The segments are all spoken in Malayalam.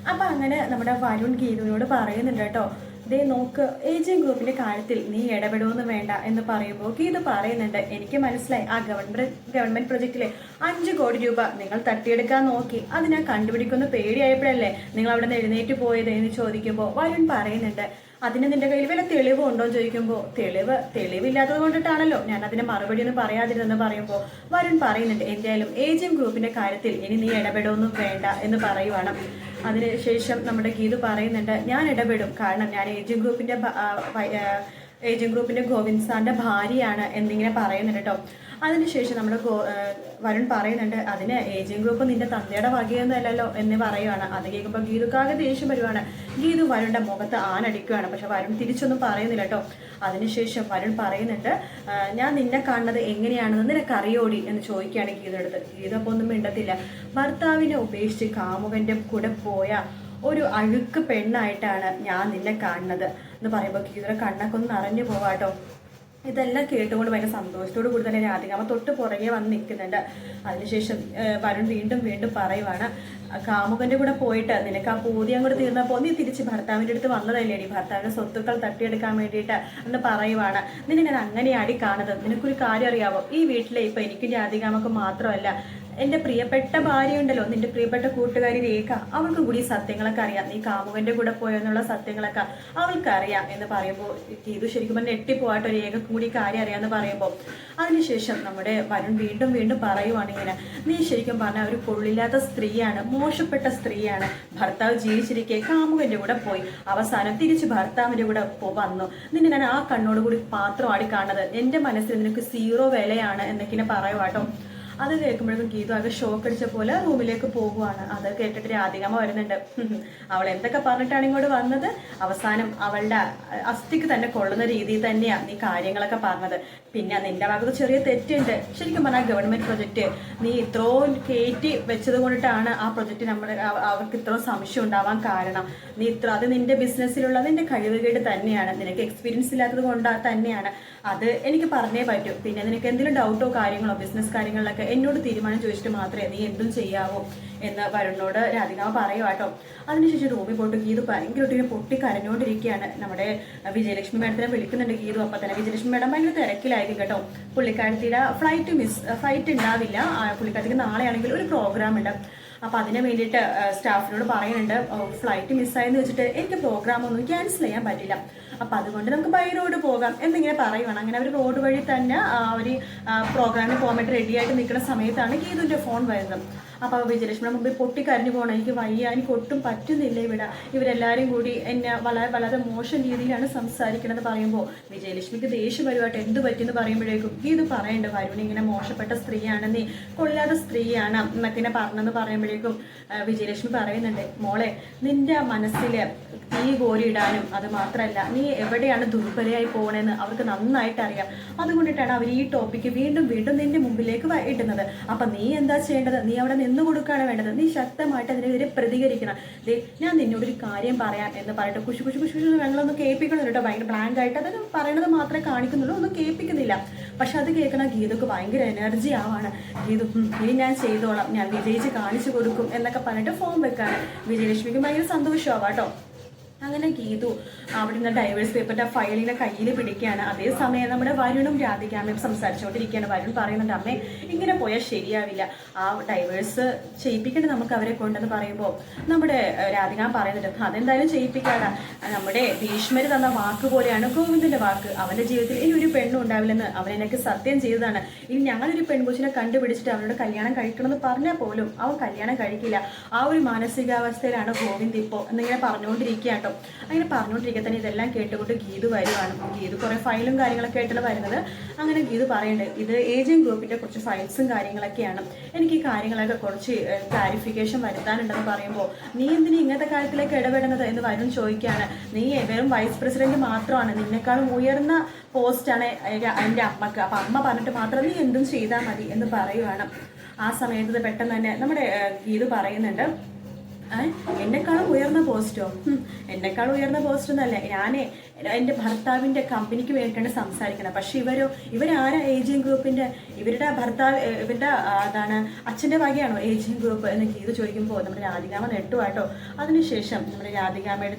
അപ്പം അങ്ങനെ നമ്മുടെ വരുൺ ഗീതുവിനോട് പറയുന്നുണ്ട് കേട്ടോ, ദേ നോക്ക്, ഏജിയം ഗ്രൂപ്പിന്റെ കാര്യത്തിൽ നീ ഇടപെടുമെന്ന് വേണ്ട എന്ന് പറയുമ്പോൾ ഗീത പറയുന്നുണ്ട്, എനിക്ക് മനസ്സിലായി ആ ഗവൺമെന്റ് പ്രൊജക്റ്റിലെ 5 കോടി രൂപ നിങ്ങൾ തട്ടിയെടുക്കാൻ നോക്കി, അത് ഞാൻ കണ്ടുപിടിക്കുന്ന പേടിയായപ്പോഴല്ലേ നിങ്ങൾ അവിടെ നിന്ന് എഴുന്നേറ്റ് പോയത് എന്ന് ചോദിക്കുമ്പോൾ വരുൺ പറയുന്നുണ്ട്, അതിന് നിന്റെ കയ്യിൽ വല്ല തെളിവുണ്ടോ എന്ന് ചോദിക്കുമ്പോൾ തെളിവില്ലാത്തത് കൊണ്ടിട്ടാണല്ലോ ഞാൻ അതിന് മറുപടി ഒന്നും പറയാതിരുന്നെന്ന് പറയുമ്പോൾ വരുൺ പറയുന്നുണ്ട്, എന്തായാലും ഏജിയം ഗ്രൂപ്പിന്റെ കാര്യത്തിൽ ഇനി നീ ഇടപെടുമൊന്നും വേണ്ട എന്ന് പറയുവാണ്. അതിനുശേഷം നമ്മുടെ ഗീതു പറയുന്നുണ്ട്, ഞാൻ ഇടപെടും, കാരണം ഞാൻ ഏജിയം ഗ്രൂപ്പിന്റെ ഗോവിന്ദ് സാറിന്റെ ഭാര്യയാണ് എന്നിങ്ങനെ പറയുന്നുണ്ട് കേട്ടോ. അതിനുശേഷം നമ്മുടെ വരുൺ പറയുന്നുണ്ട്, അതിന് ഏജിയം ഗ്രൂപ്പ് നിന്റെ തന്തയുടെ വകയൊന്നും അല്ലല്ലോ എന്ന് പറയുവാണ്. അത് കേൾക്കുമ്പോൾ ഗീതുക്കാകെ ദേഷ്യം വരുവാണ്. ഗീതു വരുണിന്റെ മുഖത്ത് ആനടിക്കുകയാണ്. പക്ഷെ വരുൺ തിരിച്ചൊന്നും പറയുന്നില്ല കേട്ടോ. അതിനുശേഷം വരുൺ പറയുന്നുണ്ട്, ഞാൻ നിന്നെ കാണുന്നത് എങ്ങനെയാണെന്ന് നിനക്കറിയോടി എന്ന് ചോദിക്കുകയാണ് ഗീതു അടുത്ത്. ഗീതു അപ്പോൾ ഒന്നും മിണ്ടത്തില്ല. ഭർത്താവിനെ ഉപേക്ഷിച്ച് കാമുകന്റെ കൂടെ പോയ ഒരു അഴുക്ക് പെണ്ണായിട്ടാണ് ഞാൻ നിന്നെ കാണുന്നത് എന്ന് പറയുമ്പോൾ ഗീതുയുടെ കണ്ണൊക്കെ ഒന്ന് നിറഞ്ഞു പോവാട്ടോ. ഇതെല്ലാം കേട്ടുകൊണ്ട് ഭയങ്കര സന്തോഷത്തോടു കൂടി തന്നെ രാധികാമ്മ തൊട്ട് പുറകെ വന്ന് നിൽക്കുന്നുണ്ട്. അതിനുശേഷം വരുൺ വീണ്ടും പറയുവാണ്, കാമുകന്റെ കൂടെ പോയിട്ട് നിനക്ക് ആ പൂതി അങ്ങോട്ട് തീർന്നപ്പോൾ നീ തിരിച്ച് ഭർത്താവിൻ്റെ അടുത്ത് വന്നതല്ലേടി, ഭർത്താവിന്റെ സ്വത്തുക്കൾ തട്ടിയെടുക്കാൻ വേണ്ടിയിട്ട് എന്ന് പറയുവാണ്. നിന്നെ ഞാൻ അങ്ങനെയാടി കാണുന്നത്. നിനക്കൊരു കാര്യം അറിയാവോ, ഈ വീട്ടിലെ ഇപ്പൊ എനിക്കും രാധികാമ്മക്ക് മാത്രമല്ല, എൻ്റെ പ്രിയപ്പെട്ട ഭാര്യയുണ്ടല്ലോ, നിന്റെ പ്രിയപ്പെട്ട കൂട്ടുകാരി രേഖ, അവൾക്ക് കൂടി സത്യങ്ങളൊക്കെ അറിയാം. നീ കാമുകന്റെ കൂടെ പോയെന്നുള്ള സത്യങ്ങളൊക്കെ അവൾക്ക് അറിയാം എന്ന് പറയുമ്പോൾ ഗീതു ശരിക്കും പറഞ്ഞാൽ ഞെട്ടിപ്പോവാട്ടോ, രേഖ കൂടി കാര്യം അറിയാമെന്ന് പറയുമ്പോൾ. അതിനുശേഷം നമ്മുടെ വരുൺ വീണ്ടും പറയുവാണ് ഇങ്ങനെ, നീ ശരിക്കും പറഞ്ഞാൽ ഒരു കൊള്ളില്ലാത്ത സ്ത്രീയാണ്, മോശപ്പെട്ട സ്ത്രീയാണ്. ഭർത്താവ് ജീവിച്ചിരിക്കെ കാമുകന്റെ കൂടെ പോയി, അവസാനം തിരിച്ച് ഭർത്താവിന്റെ കൂടെ വന്നു. നിന്നെ ഞാൻ ആ കണ്ണോടുകൂടി മാത്രമാണ് കാണുന്നത്. എൻ്റെ മനസ്സിൽ നിനക്ക് 0 വിലയാണ് എന്നൊക്കെ പറയുവാട്ടോ. അത് കേൾക്കുമ്പോഴേക്കും ഗീതു ആകെ ഷോക്ക് അടിച്ച പോലെ റൂമിലേക്ക് പോകുവാണ്. അത് കേട്ടിട്ട് രാധികാമ്മ വരുന്നുണ്ട്. അവൾ എന്തൊക്കെ പറഞ്ഞിട്ടാണ് ഇങ്ങോട്ട് വന്നത്, അവസാനം അവളുടെ അസ്ഥിക്ക് തന്നെ കൊള്ളുന്ന രീതിയിൽ തന്നെയാണ് നീ കാര്യങ്ങളൊക്കെ പറഞ്ഞത്. പിന്നെ നിന്റെ ഭാഗത്ത് ചെറിയ തെറ്റുണ്ട്. ശരിക്കും പറഞ്ഞാൽ ഗവൺമെന്റ് പ്രൊജക്റ്റ് നീ ഇത്രയും കയറ്റി വെച്ചത് കൊണ്ടിട്ടാണ് ആ പ്രൊജക്റ്റ് അവർക്ക് ഇത്രയും സംശയം ഉണ്ടാവാൻ കാരണം. നീ അത് നിന്റെ ബിസിനസ്സിലുള്ള നിന്റെ കഴിവുകേട് തന്നെയാണ്, നിനക്ക് എക്സ്പീരിയൻസ് ഇല്ലാത്തത് കൊണ്ട് തന്നെയാണ്. അത് എനിക്ക് പറഞ്ഞേ പറ്റൂ. പിന്നെ നിനക്ക് എന്തെങ്കിലും ഡൗട്ടോ കാര്യങ്ങളോ ബിസിനസ് കാര്യങ്ങളിലൊക്കെ എന്നോട് തീരുമാനം ചോദിച്ചിട്ട് മാത്രമേ നീ എന്തും ചെയ്യാവൂ എന്ന് വരുണിനോട് രാധികാമ്മ പറയുവാട്ടോ. അതിനുശേഷം റൂമിൽ പോയിട്ട് ഗീതു ഭയങ്കരമായിട്ട് പൊട്ടി കരഞ്ഞുകൊണ്ടിരിക്കുകയാണ്. നമ്മുടെ വിജയലക്ഷ്മി മാഡത്തിനെ വിളിക്കുന്നുണ്ട് ഗീതു. അപ്പം തന്നെ വിജയലക്ഷ്മി മാഡം ഭയങ്കര തിരക്കിലായിരിക്കും കേട്ടോ. പുള്ളിക്കാരത്തിയുടെ ഫ്ലൈറ്റ് ഉണ്ടാവില്ല. പുള്ളിക്കാരത്തിക്ക് നാളെയാണെങ്കിൽ ഒരു പ്രോഗ്രാം ഉണ്ട്. അപ്പം അതിന് വേണ്ടിയിട്ട് സ്റ്റാഫിനോട് പറയുന്നുണ്ട്, ഫ്ലൈറ്റ് മിസ്സായെന്ന് വെച്ചിട്ട് എനിക്ക് പ്രോഗ്രാം ഒന്നും ക്യാൻസൽ ചെയ്യാൻ പറ്റില്ല, അപ്പം അതുകൊണ്ട് നമുക്ക് ബൈ റോഡ് പോകാം എന്നിങ്ങനെ പറയുവാണ്. അങ്ങനെ അവർ റോഡ് വഴി തന്നെ ഒരു പ്രോഗ്രാമിന് പോകാൻ വേണ്ടി റെഡിയായിട്ട് നിൽക്കുന്ന സമയത്താണ് ഗീതുവിൻ്റെ ഫോൺ വരുന്നത്. അപ്പോൾ വിജയലക്ഷ്മിയുടെ മുമ്പിൽ പൊട്ടിക്കരഞ്ഞു പോകണം, എനിക്ക് വയ്യ, എനിക്ക് ഒട്ടും പറ്റുന്നില്ല, ഇവരെല്ലാവരും കൂടി എന്നെ വളരെ മോശം രീതിയിലാണ് സംസാരിക്കണത് പറയുമ്പോൾ വിജയലക്ഷ്മിക്ക് ദേഷ്യം വരുവായിട്ട് എന്ത് പറ്റിയെന്ന് പറയുമ്പോഴേക്കും ഗീതു പറയണ്ട്, വരുൺ ഇങ്ങനെ മോശപ്പെട്ട സ്ത്രീയാണ്, നീ കൊള്ളാത്ത സ്ത്രീയാണ് എന്നൊക്കെ പറഞ്ഞെന്ന് പറയുമ്പോഴേക്കും വിജയലക്ഷ്മി പറയുന്നുണ്ട്, മോളെ നിന്റെ മനസ്സിൽ തീ കോരിയിടാനും അത് മാത്രമല്ല നീ എവിടെയാണ് ദുർബലയായി പോകണമെന്ന് അവർക്ക് നന്നായിട്ട് അറിയാം. അതുകൊണ്ടിട്ടാണ് അവർ ഈ ടോപ്പിക്ക് വീണ്ടും നിന്റെ മുമ്പിലേക്ക് ഇടുന്നത്. അപ്പം നീ എന്താ ചെയ്യേണ്ടത്, നീ അവിടെ നിന്ന് കൊടുക്കുകയാണ് വേണ്ടത്, നീ ശക്തമായിട്ട് അതിനെതിരെ പ്രതികരിക്കണം. ഞാൻ നിന്നോടൊരു കാര്യം പറയാം എന്ന് പറഞ്ഞിട്ട് കുശു ഞങ്ങളൊന്നും കേൾപ്പിക്കണം കേട്ടോ. ഭയങ്കര ബ്ലാങ്ക് ആയിട്ട് അത് പറയണത് മാത്രമേ കാണിക്കുന്നുള്ളൂ, ഒന്നും കേൾപ്പിക്കുന്നില്ല. പക്ഷെ അത് കേൾക്കണ ഗീതക്ക് ഭയങ്കര എനർജി ആവാണ്. ഗീതു ഇനി ഞാൻ ചെയ്തോളാം, ഞാൻ വിജയിച്ച് കാണിച്ചു കൊടുക്കും എന്നൊക്കെ പറഞ്ഞിട്ട് ഫോം വെക്കാണ്. വിജയലക്ഷ്മിക്ക് ഭയങ്കര സന്തോഷമാവാം കേട്ടോ. അങ്ങനെ ഗീതു അവിടെ നിന്ന് ഡൈവേഴ്സ് പേപ്പറിന്റെ ഫയലിനെ കയ്യിൽ പിടിക്കുകയാണ്. അതേസമയം നമ്മുടെ വരുണും രാധികാമ്മയും സംസാരിച്ചുകൊണ്ടിരിക്കുകയാണ്. വരുൺ പറയുന്നുണ്ട്, അമ്മേ ഇങ്ങനെ പോയാൽ ശരിയാവില്ല, ആ ഡൈവേഴ്സ് ചെയ്യിപ്പിക്കേണ്ടത് നമുക്ക് അവരെ കൊണ്ടെന്ന് പറയുമ്പോൾ നമ്മുടെ രാധികാമ്മ പറയുന്നുണ്ട്, അതെന്തായാലും ചെയ്യിപ്പിക്കാടാ, നമ്മുടെ ഭീഷ്മര് തന്ന വാക്ക് പോലെയാണ് ഗോവിന്ദന്റെ വാക്ക്, അവന്റെ ജീവിതത്തിൽ ഇനി ഒരു പെണ്ണും ഉണ്ടാവില്ലെന്ന് അവൻ എനിക്ക് സത്യം ചെയ്തതാണ്. ഇനി ഞങ്ങളൊരു പെൺകൊച്ചിനെ കണ്ടുപിടിച്ചിട്ട് അവനോട് കല്യാണം കഴിക്കണമെന്ന് പറഞ്ഞാൽ പോലും അവൻ കല്യാണം കഴിക്കില്ല. ആ ഒരു മാനസികാവസ്ഥയിലാണ് ഗോവിന്ദ് ഇപ്പോൾ എന്നിങ്ങനെ പറഞ്ഞുകൊണ്ടിരിക്കുകയാട്ടോ. അങ്ങനെ പറഞ്ഞുകൊണ്ടിരിക്കുക തന്നെ ഇതെല്ലാം കേട്ടുകൊണ്ട് ഗീതു വരുവാണ്. ഗീതു കുറെ ഫയലും കാര്യങ്ങളൊക്കെ ആയിട്ടാണ് വരുന്നത്. അങ്ങനെ ഗീതു പറയുന്നുണ്ട്, ഇത് ഏജിയം ഗ്രൂപ്പിന്റെ കുറച്ച് ഫയൽസും കാര്യങ്ങളൊക്കെയാണ്, എനിക്ക് ഈ കാര്യങ്ങളൊക്കെ കുറച്ച് ക്ലാരിഫിക്കേഷൻ വരുത്താനുണ്ടെന്ന് പറയുമ്പോൾ നീ എന്തിനു ഇങ്ങനത്തെ കാര്യത്തിലേക്ക് ഇടപെടുന്നത് എന്ന് വരുൺ ചോദിക്കുകയാണ്. നീ വെറും വൈസ് പ്രസിഡന്റ് മാത്രമാണ്, നിന്നെക്കാളും ഉയർന്ന പോസ്റ്റാണ് എൻ്റെ അമ്മക്ക്, അപ്പം അമ്മ പറഞ്ഞിട്ട് മാത്രം നീ എന്തും ചെയ്താൽ മതി എന്ന് പറയുവാണ്. ആ സമയത്ത് പെട്ടെന്ന് തന്നെ നമ്മുടെ ഗീതു പറയുന്നുണ്ട്, എന്നെക്കാളും ഉയർന്ന പോസ്റ്റോ, എന്നെക്കാളും ഉയർന്ന പോസ്റ്റ് എന്നല്ലേ, എൻ്റെ ഭർത്താവിൻ്റെ കമ്പനിക്ക് വേണ്ടിയിട്ടാണ് സംസാരിക്കുന്നത്. പക്ഷെ ഇവരാരാ ഏജിങ് ഗ്രൂപ്പിൻ്റെ, ഇവരുടെ ഭർത്താവ് ഇവരുടെ അതാണ് അച്ഛൻ്റെ വകയാണോ ഏജിങ് ഗ്രൂപ്പ് എന്ന് ഗീത ചോദിക്കുമ്പോൾ നമ്മുടെ രാധികാമ്മ നെട്ടുവാട്ടോ. അതിനുശേഷം നമ്മുടെ രാധികാമ്മ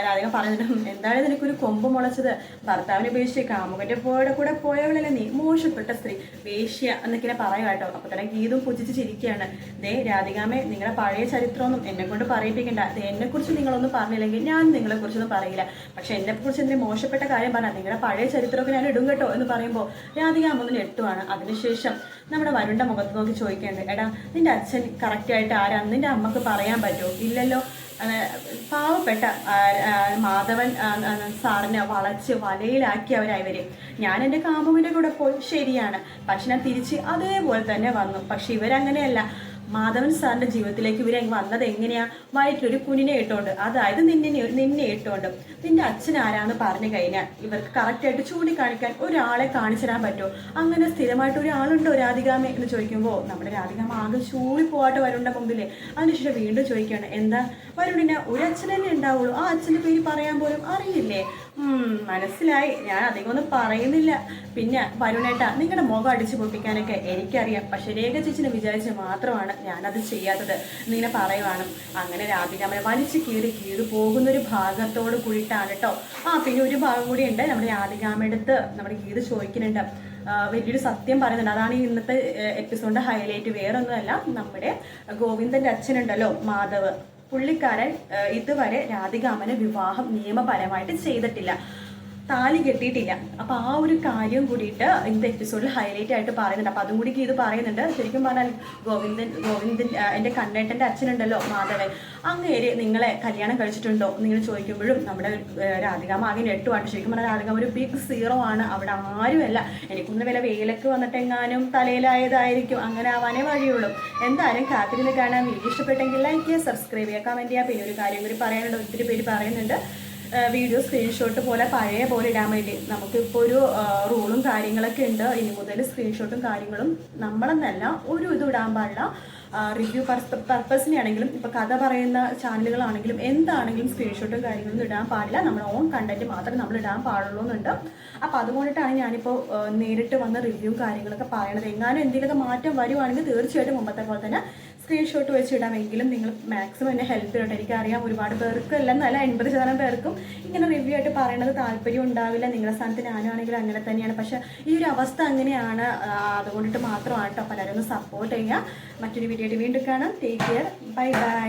രാധിക പറഞ്ഞിട്ട്, എന്താണ് നിനക്കൊരു കൊമ്പ് മുളച്ചത്, ഭർത്താവിനെ ഉപേക്ഷിച്ച് കാമുകൻ്റെ കൂടെ പോയവളല്ലേ നീ, മോശപ്പെട്ട സ്ത്രീ, വേശ്യ എന്നൊക്കെ പറയുക കേട്ടോ. അപ്പൊ തന്നെ ഗീതും പുച്ഛിച്ച് ചിരിക്കുകയാണ്. ദേ രാധികാമ്മേ, നിങ്ങളുടെ പഴയ ചരിത്രമൊന്നും എന്നെ കൊണ്ട് പറയിപ്പിക്കണ്ട. എന്നെക്കുറിച്ച് നിങ്ങളൊന്നും പറഞ്ഞില്ലെങ്കിൽ ഞാൻ നിങ്ങളെക്കുറിച്ചൊന്നും പറയില്ല. പക്ഷെ എന്നെക്കുറിച്ച് എന്തെങ്കിലും മോശപ്പെട്ട കാര്യം പറഞ്ഞാൽ നിങ്ങളുടെ പഴയ ചരിത്രമൊക്കെ ഞാൻ ഇടും കേട്ടോ എന്ന് പറയുമ്പോൾ രാധികാമ്മ ഒന്ന് ഞെട്ടുവാണ്. അതിനുശേഷം നമ്മുടെ വരുണിന്റെ മുഖത്ത് നോക്കി ചോദിക്കേണ്ടത്, എടാ നിന്റെ അച്ഛൻ കറക്റ്റായിട്ട് ആരാന്ന് നിന്റെ അമ്മക്ക് പറയാൻ പറ്റുമോ? ഇല്ലല്ലോ. പാവപ്പെട്ട മാധവൻ സാറിനെ വളച്ച് വലയിലാക്കിയവരായവര്. ഞാൻ എൻ്റെ കാമുവിൻ്റെ കൂടെ പോയി, ശരിയാണ്, പക്ഷെ ഞാൻ തിരിച്ച് അതേപോലെ തന്നെ വന്നു. പക്ഷെ ഇവരങ്ങനെയല്ല. മാധവൻ സാറിന്റെ ജീവിതത്തിലേക്ക് ഇവരെ വന്നത് എങ്ങനെയാ? വയറ്റിലൊരു കുഞ്ഞിനെ ഇട്ടുകൊണ്ട്, അതായത് നിന്നെ ഇട്ടുകൊണ്ട്. നിന്റെ അച്ഛൻ ആരാന്ന് പറഞ്ഞു കഴിഞ്ഞാൽ ഇവർക്ക് കറക്റ്റായിട്ട് ചൂണ്ടിക്കാണിക്കാൻ ഒരാളെ കാണിച്ചു തരാൻ പറ്റുമോ? അങ്ങനെ സ്ഥിരമായിട്ട് ഒരാളുണ്ടോ രാധികാമ്മ എന്ന് ചോദിക്കുമ്പോൾ നമ്മുടെ രാധികാമ്മ ആകെ ചൂളി പോവാട്ട് വരുണിന്റെ മുമ്പില്. അതിനുശേഷം വീണ്ടും ചോദിക്കുകയാണ്, എന്താ വരുണിന് ഒരു അച്ഛൻ തന്നെ ഉണ്ടാവുള്ളൂ, ആ അച്ഛൻ്റെ പേര് പറയാൻ പോലും അറിയില്ലേ? മനസ്സിലായി, ഞാൻ അധികം ഒന്നും പറയുന്നില്ല. പിന്നെ വരുണേട്ടാ, നിങ്ങളുടെ മുഖം അടിച്ചു പൊട്ടിക്കാനൊക്കെ എനിക്കറിയാം, പക്ഷെ രേഖ ചേച്ചിനെ വിചാരിച്ച് മാത്രമാണ് ഞാനത് ചെയ്യാത്തത് എന്നിങ്ങനെ പറയുവാണ്. അങ്ങനെ രാധികാമ്മനെ വലിച്ചു കീറി പോകുന്നൊരു ഭാഗത്തോട് കൂടിയിട്ടാണ് കേട്ടോ. പിന്നെ ഒരു ഭാഗം കൂടി ഉണ്ട്. നമ്മുടെ രാധികാമ്മയുടെ അടുത്ത് നമ്മുടെ ഗീത് ചോദിക്കുന്നുണ്ട്, വലിയൊരു സത്യം പറയുന്നുണ്ട്. അതാണ് ഇന്നത്തെ എപ്പിസോഡിന്റെ ഹൈലൈറ്റ്. വേറൊന്നുമല്ല, നമ്മുടെ ഗോവിന്ദന്റെ അച്ഛനുണ്ടല്ലോ മാധവ്, പുള്ളിക്കാരൻ ഇതുവരെ രാധികാമ്മനെ വിവാഹം നിയമപരമായിട്ട് ചെയ്തിട്ടില്ല, താലി കെട്ടിയിട്ടില്ല. അപ്പൊ ആ ഒരു കാര്യം കൂടിയിട്ട് ഇന്നത്തെ എപ്പിസോഡിൽ ഹൈലൈറ്റ് ആയിട്ട് പറയുന്നുണ്ട്. അപ്പൊ അതും കൂടി ഇത് പറയുന്നുണ്ട്. ശരിക്കും പറഞ്ഞാൽ ഗോവിന്ദൻ എൻ്റെ കണ്ണേട്ടൻ്റെ അച്ഛനുണ്ടല്ലോ മാധവൻ, അങ്ങേര് നിങ്ങളെ കല്യാണം കഴിച്ചിട്ടുണ്ടോ നിങ്ങൾ ചോദിക്കുമ്പോഴും നമ്മുടെ രാധികാമ്മ ആകെ നെട്ടുവാണ്. ശരിക്കും പറഞ്ഞാൽ രാധികാമ്മ ഒരു ബിഗ് സീറോ ആണ്. അവിടെ ആരുമല്ല. എനിക്കൊന്ന് വില വെയിലൊക്കെ വന്നിട്ടെങ്ങാനും തലയിലായതായിരിക്കും, അങ്ങനെ ആവാനേ വഴിയുള്ളൂ. എന്തായാലും കാത്തിരുന്ന് കാണാൻ വീഡിയോ ഇഷ്ടപ്പെട്ടെങ്കിൽ ലൈക്ക് ചെയ്യുക, സബ്സ്ക്രൈബ് ചെയ്യുക, കമന്റ് ചെയ്യുക. പിന്നെ ഒരു കാര്യം കൂടി പറയാനുണ്ട്, ഒത്തിരി പേര് പറയുന്നുണ്ട് വീഡിയോ സ്ക്രീൻഷോട്ട് പോലെ പഴയ പോലെ ഇടാൻ വേണ്ടി. നമുക്കിപ്പോൾ ഒരു റൂളും കാര്യങ്ങളൊക്കെ ഉണ്ട്. ഇനി മുതൽ സ്ക്രീൻഷോട്ടും കാര്യങ്ങളും നമ്മളെന്നല്ല ഒരു ഇത് ഇടാൻ പാടില്ല. റിവ്യൂ പർപ്പസിനാണെങ്കിലും ഇപ്പോൾ കഥ പറയുന്ന ചാനലുകളാണെങ്കിലും എന്താണെങ്കിലും സ്ക്രീൻഷോട്ടും കാര്യങ്ങളും ഇടാൻ പാടില്ല. നമ്മുടെ ഓൺ കണ്ടന്റ് മാത്രമേ നമ്മൾ ഇടാൻ പാടുള്ളൂ എന്നുണ്ട്. അപ്പോൾ അതുകൊണ്ടിട്ടാണ് ഞാനിപ്പോൾ നേരിട്ട് വന്ന റിവ്യൂ കാര്യങ്ങളൊക്കെ പറയണത്. എങ്ങാനും എന്തെങ്കിലുമൊക്കെ മാറ്റം വരുവാണെങ്കിൽ തീർച്ചയായിട്ടും മുമ്പത്തെ പോലെ തന്നെ സ്ക്രീൻഷോട്ട് വെച്ചിടാമെങ്കിലും നിങ്ങൾ മാക്സിമം എന്നെ ഹെൽപ്പ് ചെയ്യട്ടെ. എനിക്കറിയാം ഒരുപാട് പേർക്ക് അല്ലെന്നല്ല 80% പേർക്കും ഇങ്ങനെ റിവ്യൂ ആയിട്ട് പറയുന്നത് താല്പര്യം ഉണ്ടാവില്ല. നിങ്ങളുടെ സ്ഥാനത്ത് ഞാനാണെങ്കിലും അങ്ങനെ തന്നെയാണ്. പക്ഷേ ഈ ഒരു അവസ്ഥ അങ്ങനെയാണ്. അതുകൊണ്ടിട്ട് മാത്രമാണ് കേട്ടോ. പലരും ഒന്ന് സപ്പോർട്ട് ചെയ്യുക. മറ്റൊരു വീഡിയോ ആയിട്ട് വീണ്ടും കാണാം. Take care, bye bye.